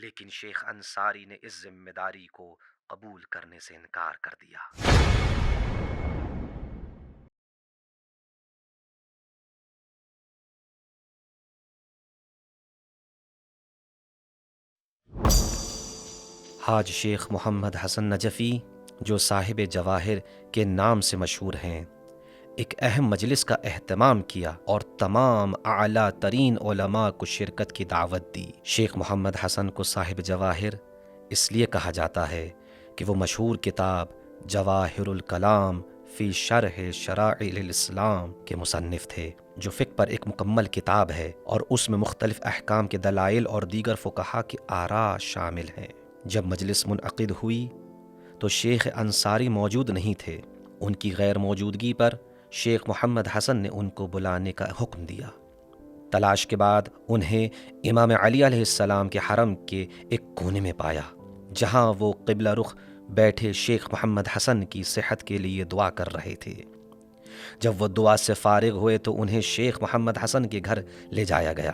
لیکن شیخ انصاری نے اس ذمہ داری کو قبول کرنے سے انکار کر دیا۔ حاج شیخ محمد حسن نجفی، جو صاحب جواہر کے نام سے مشہور ہیں، ایک اہم مجلس کا اہتمام کیا اور تمام اعلیٰ ترین علماء کو شرکت کی دعوت دی۔ شیخ محمد حسن کو صاحب جواہر اس لیے کہا جاتا ہے کہ وہ مشہور کتاب جواہر الکلام فی شرح شرائع الاسلام کے مصنف تھے، جو فقہ پر ایک مکمل کتاب ہے اور اس میں مختلف احکام کے دلائل اور دیگر فقہا کی آراء شامل ہیں۔ جب مجلس منعقد ہوئی تو شیخ انصاری موجود نہیں تھے۔ ان کی غیر موجودگی پر شیخ محمد حسن نے ان کو بلانے کا حکم دیا۔ تلاش کے بعد انہیں امام علی علیہ السلام کے حرم کے ایک کونے میں پایا، جہاں وہ قبلہ رخ بیٹھے شیخ محمد حسن کی صحت کے لیے دعا کر رہے تھے۔ جب وہ دعا سے فارغ ہوئے تو انہیں شیخ محمد حسن کے گھر لے جایا گیا۔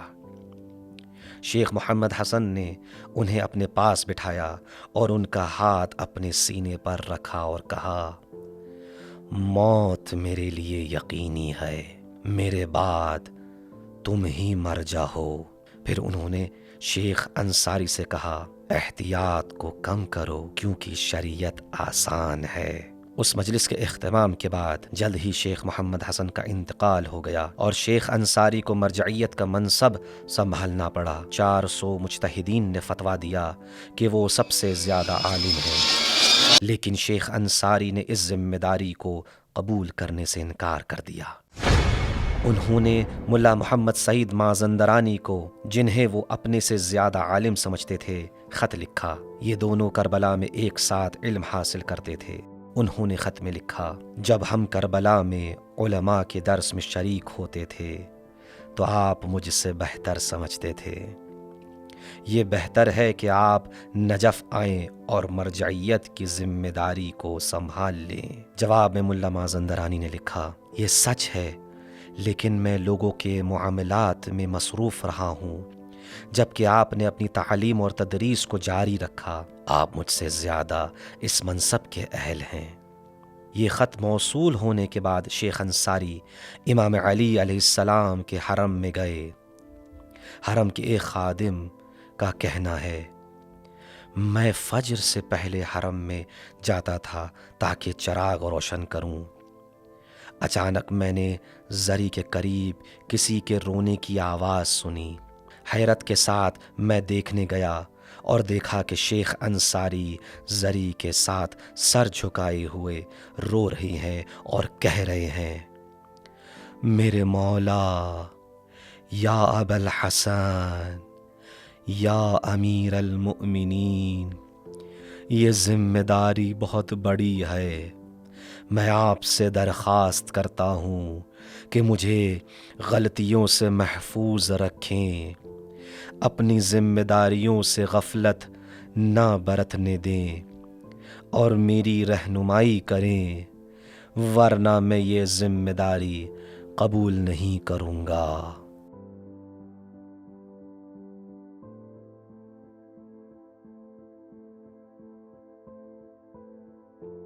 شیخ محمد حسن نے انہیں اپنے پاس بٹھایا اور ان کا ہاتھ اپنے سینے پر رکھا اور کہا، موت میرے لیے یقینی ہے، میرے بعد تم ہی مر جاؤ۔ پھر انہوں نے شیخ انصاری سے کہا، احتیاط کو کم کرو کیونکہ شریعت آسان ہے۔ اس مجلس کے اختتام کے بعد جلد ہی شیخ محمد حسن کا انتقال ہو گیا اور شیخ انصاری کو مرجعیت کا منصب سنبھالنا پڑا۔ 400 مجتہدین نے فتویٰ دیا کہ وہ سب سے زیادہ عالم ہیں، لیکن شیخ انصاری نے اس ذمہ داری کو قبول کرنے سے انکار کر دیا۔ انہوں نے ملا محمد سعید مازندرانی کو، جنہیں وہ اپنے سے زیادہ عالم سمجھتے تھے، خط لکھا۔ یہ دونوں کربلا میں ایک ساتھ علم حاصل کرتے تھے۔ انہوں نے خط میں لکھا، جب ہم کربلا میں علماء کے درس میں شریک ہوتے تھے تو آپ مجھ سے بہتر سمجھتے تھے۔ یہ بہتر ہے کہ آپ نجف آئیں اور مرجعیت کی ذمہ داری کو سنبھال لیں۔ جواب میں ملا مازندرانی نے لکھا، یہ سچ ہے، لیکن میں لوگوں کے معاملات میں مصروف رہا ہوں، جبکہ آپ نے اپنی تعلیم اور تدریس کو جاری رکھا۔ آپ مجھ سے زیادہ اس منصب کے اہل ہیں۔ یہ خط موصول ہونے کے بعد شیخ انصاری امام علی علیہ السلام کے حرم میں گئے۔ حرم کے ایک خادم کا کہنا ہے، میں فجر سے پہلے حرم میں جاتا تھا تاکہ چراغ روشن کروں۔ اچانک میں نے زری کے قریب کسی کے رونے کی آواز سنی۔ حیرت کے ساتھ میں دیکھنے گیا اور دیکھا کہ شیخ انصاری زری کے ساتھ سر جھکائے ہوئے رو رہی ہیں اور کہہ رہے ہیں، میرے مولا، یا ابا الحسن، یا امیر المؤمنین، یہ ذمہ داری بہت بڑی ہے۔ میں آپ سے درخواست کرتا ہوں کہ مجھے غلطیوں سے محفوظ رکھیں، اپنی ذمہ داریوں سے غفلت نہ برتنے دیں اور میری رہنمائی کریں، ورنہ میں یہ ذمہ داری قبول نہیں کروں گا۔